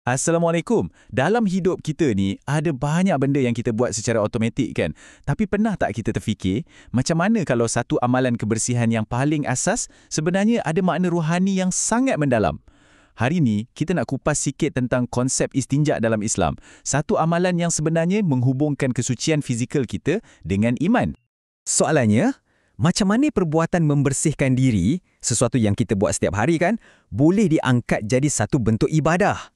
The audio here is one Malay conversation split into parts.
Assalamualaikum. Dalam hidup kita ni, ada banyak benda yang kita buat secara automatik kan? Tapi pernah tak kita terfikir, macam mana kalau satu amalan kebersihan yang paling asas sebenarnya ada makna rohani yang sangat mendalam? Hari ni, kita nak kupas sikit tentang konsep istinja dalam Islam. Satu amalan yang sebenarnya menghubungkan kesucian fizikal kita dengan iman. Soalannya, macam mana perbuatan membersihkan diri, sesuatu yang kita buat setiap hari kan, boleh diangkat jadi satu bentuk ibadah?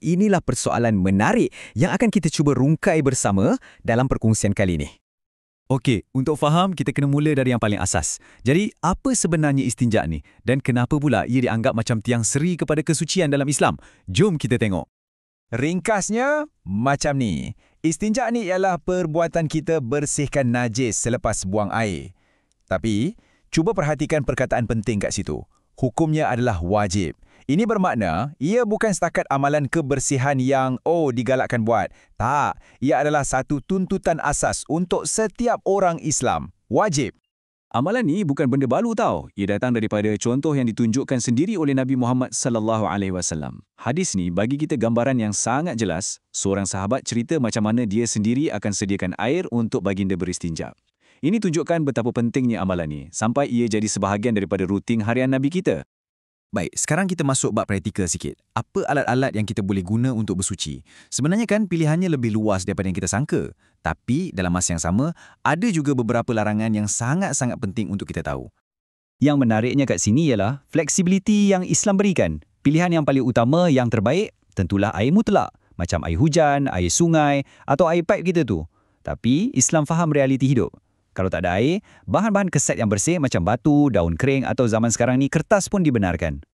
Inilah persoalan menarik yang akan kita cuba rungkai bersama dalam perkongsian kali ini. Okey, untuk faham, kita kena mula dari yang paling asas. Jadi, apa sebenarnya istinja ni? Dan kenapa pula ia dianggap macam tiang seri kepada kesucian dalam Islam? Jom kita tengok. Ringkasnya, macam ni. Istinja ni ialah perbuatan kita bersihkan najis selepas buang air. Tapi, cuba perhatikan perkataan penting kat situ. Hukumnya adalah wajib. Ini bermakna, ia bukan setakat amalan kebersihan yang, digalakkan buat. Tak, ia adalah satu tuntutan asas untuk setiap orang Islam. Wajib. Amalan ni bukan benda baru tau. Ia datang daripada contoh yang ditunjukkan sendiri oleh Nabi Muhammad SAW. Hadis ni bagi kita gambaran yang sangat jelas. Seorang sahabat cerita macam mana dia sendiri akan sediakan air untuk baginda beristinja. Ini tunjukkan betapa pentingnya amalan ni, sampai ia jadi sebahagian daripada rutin harian Nabi kita. Baik, sekarang kita masuk bab praktikal sikit. Apa alat-alat yang kita boleh guna untuk bersuci? Sebenarnya kan pilihannya lebih luas daripada yang kita sangka. Tapi dalam masa yang sama, ada juga beberapa larangan yang sangat-sangat penting untuk kita tahu. Yang menariknya kat sini ialah fleksibiliti yang Islam berikan. Pilihan yang paling utama yang terbaik tentulah air mutlak, macam air hujan, air sungai atau air paip kita tu. Tapi Islam faham realiti hidup. Kalau tak ada air, bahan-bahan keset yang bersih macam batu, daun kering atau zaman sekarang ni kertas pun dibenarkan.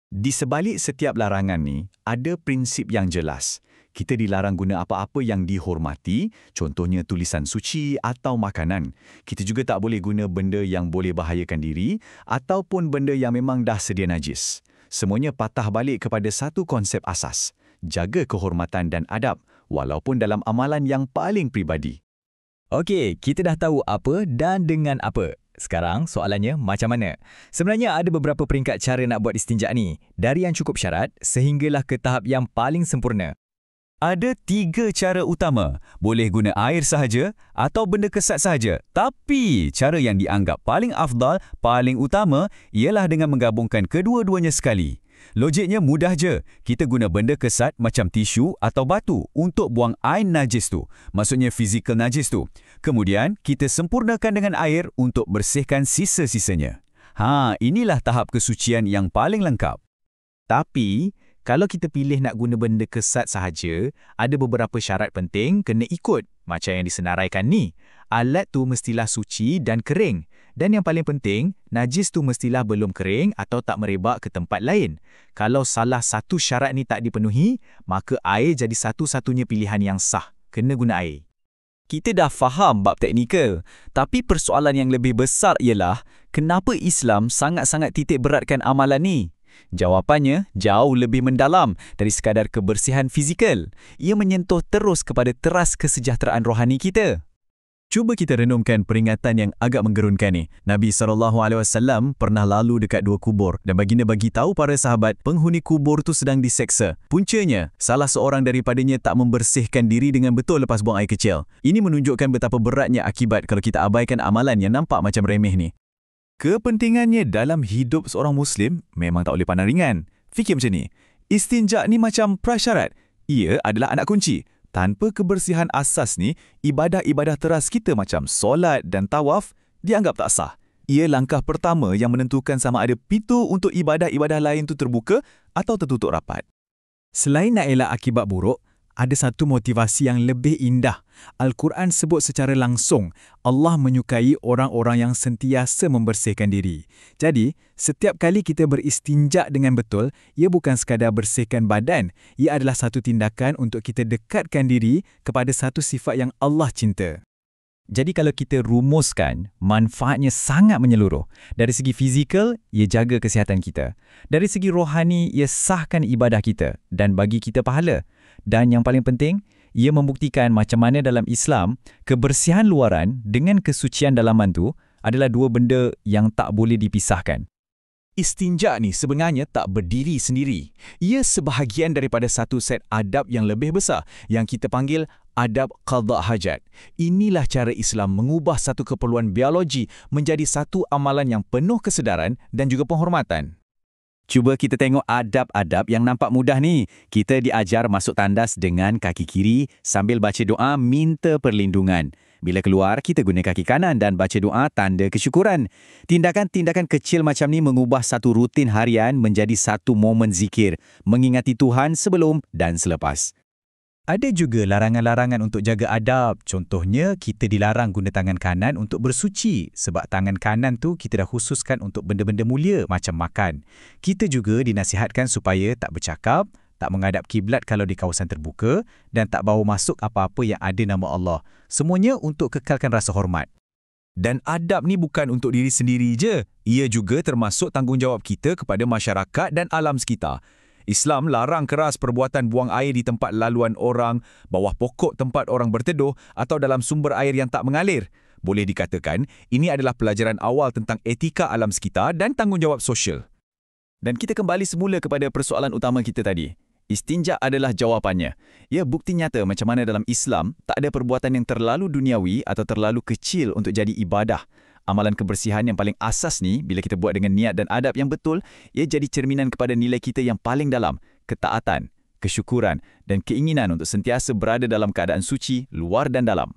Di sebalik setiap larangan ni, ada prinsip yang jelas. Kita dilarang guna apa-apa yang dihormati, contohnya tulisan suci atau makanan. Kita juga tak boleh guna benda yang boleh bahayakan diri ataupun benda yang memang dah sedia najis. Semuanya patah balik kepada satu konsep asas, jaga kehormatan dan adab, walaupun dalam amalan yang paling pribadi. Okey, kita dah tahu apa dan dengan apa. Sekarang soalannya macam mana? Sebenarnya ada beberapa peringkat cara nak buat istinja ni. Dari yang cukup syarat sehinggalah ke tahap yang paling sempurna. Ada 3 cara utama. Boleh guna air sahaja atau benda kesat sahaja. Tapi cara yang dianggap paling afdal, paling utama ialah dengan menggabungkan kedua-duanya sekali. Logiknya mudah je. Kita guna benda kesat macam tisu atau batu untuk buang air najis tu. Maksudnya fizikal najis tu. Kemudian, kita sempurnakan dengan air untuk bersihkan sisa-sisanya. Inilah tahap kesucian yang paling lengkap. Tapi, kalau kita pilih nak guna benda kesat sahaja, ada beberapa syarat penting kena ikut. Macam yang disenaraikan ni. Alat tu mestilah suci dan kering. Dan yang paling penting, najis tu mestilah belum kering atau tak merebak ke tempat lain. Kalau salah satu syarat ni tak dipenuhi, maka air jadi satu-satunya pilihan yang sah. Kena guna air. Kita dah faham bab teknikal. Tapi persoalan yang lebih besar ialah, kenapa Islam sangat-sangat titik beratkan amalan ni? Jawapannya jauh lebih mendalam dari sekadar kebersihan fizikal. Ia menyentuh terus kepada teras kesejahteraan rohani kita. Cuba kita renungkan peringatan yang agak menggerunkan ni. Nabi SAW pernah lalu dekat 2 kubur dan baginda bagi tahu para sahabat penghuni kubur tu sedang diseksa. Puncanya, salah seorang daripadanya tak membersihkan diri dengan betul lepas buang air kecil. Ini menunjukkan betapa beratnya akibat kalau kita abaikan amalan yang nampak macam remeh ni. Kepentingannya dalam hidup seorang Muslim memang tak boleh pandang ringan. Fikir macam ni, istinja ni macam prasyarat. Ia adalah anak kunci. Tanpa kebersihan asas ni, ibadah-ibadah teras kita macam solat dan tawaf dianggap tak sah. Ia langkah pertama yang menentukan sama ada pintu untuk ibadah-ibadah lain tu terbuka atau tertutup rapat. Selain nak elak akibat buruk, ada satu motivasi yang lebih indah. Al-Quran sebut secara langsung, Allah menyukai orang-orang yang sentiasa membersihkan diri. Jadi, setiap kali kita beristinja dengan betul, ia bukan sekadar bersihkan badan. Ia adalah satu tindakan untuk kita dekatkan diri kepada satu sifat yang Allah cinta. Jadi kalau kita rumuskan, manfaatnya sangat menyeluruh. Dari segi fizikal, ia jaga kesihatan kita. Dari segi rohani, ia sahkan ibadah kita dan bagi kita pahala. Dan yang paling penting, ia membuktikan macam mana dalam Islam, kebersihan luaran dengan kesucian dalaman tu adalah dua benda yang tak boleh dipisahkan. Istinja ni sebenarnya tak berdiri sendiri. Ia sebahagian daripada satu set adab yang lebih besar yang kita panggil adab qada hajat. Inilah cara Islam mengubah satu keperluan biologi menjadi satu amalan yang penuh kesedaran dan juga penghormatan. Cuba kita tengok adab-adab yang nampak mudah ni. Kita diajar masuk tandas dengan kaki kiri sambil baca doa minta perlindungan. Bila keluar, kita guna kaki kanan dan baca doa tanda kesyukuran. Tindakan-tindakan kecil macam ni mengubah satu rutin harian menjadi satu momen zikir, mengingati Tuhan sebelum dan selepas. Ada juga larangan-larangan untuk jaga adab. Contohnya, kita dilarang guna tangan kanan untuk bersuci sebab tangan kanan tu kita dah khususkan untuk benda-benda mulia macam makan. Kita juga dinasihatkan supaya tak bercakap, tak menghadap kiblat kalau di kawasan terbuka dan tak bawa masuk apa-apa yang ada nama Allah. Semuanya untuk kekalkan rasa hormat. Dan adab ni bukan untuk diri sendiri je. Ia juga termasuk tanggungjawab kita kepada masyarakat dan alam sekitar. Islam larang keras perbuatan buang air di tempat laluan orang, bawah pokok tempat orang berteduh atau dalam sumber air yang tak mengalir. Boleh dikatakan, ini adalah pelajaran awal tentang etika alam sekitar dan tanggungjawab sosial. Dan kita kembali semula kepada persoalan utama kita tadi. Istinja adalah jawapannya. Ia bukti nyata macam mana dalam Islam tak ada perbuatan yang terlalu duniawi atau terlalu kecil untuk jadi ibadah. Amalan kebersihan yang paling asas ni, bila kita buat dengan niat dan adab yang betul, ia jadi cerminan kepada nilai kita yang paling dalam, ketaatan, kesyukuran dan keinginan untuk sentiasa berada dalam keadaan suci, luar dan dalam.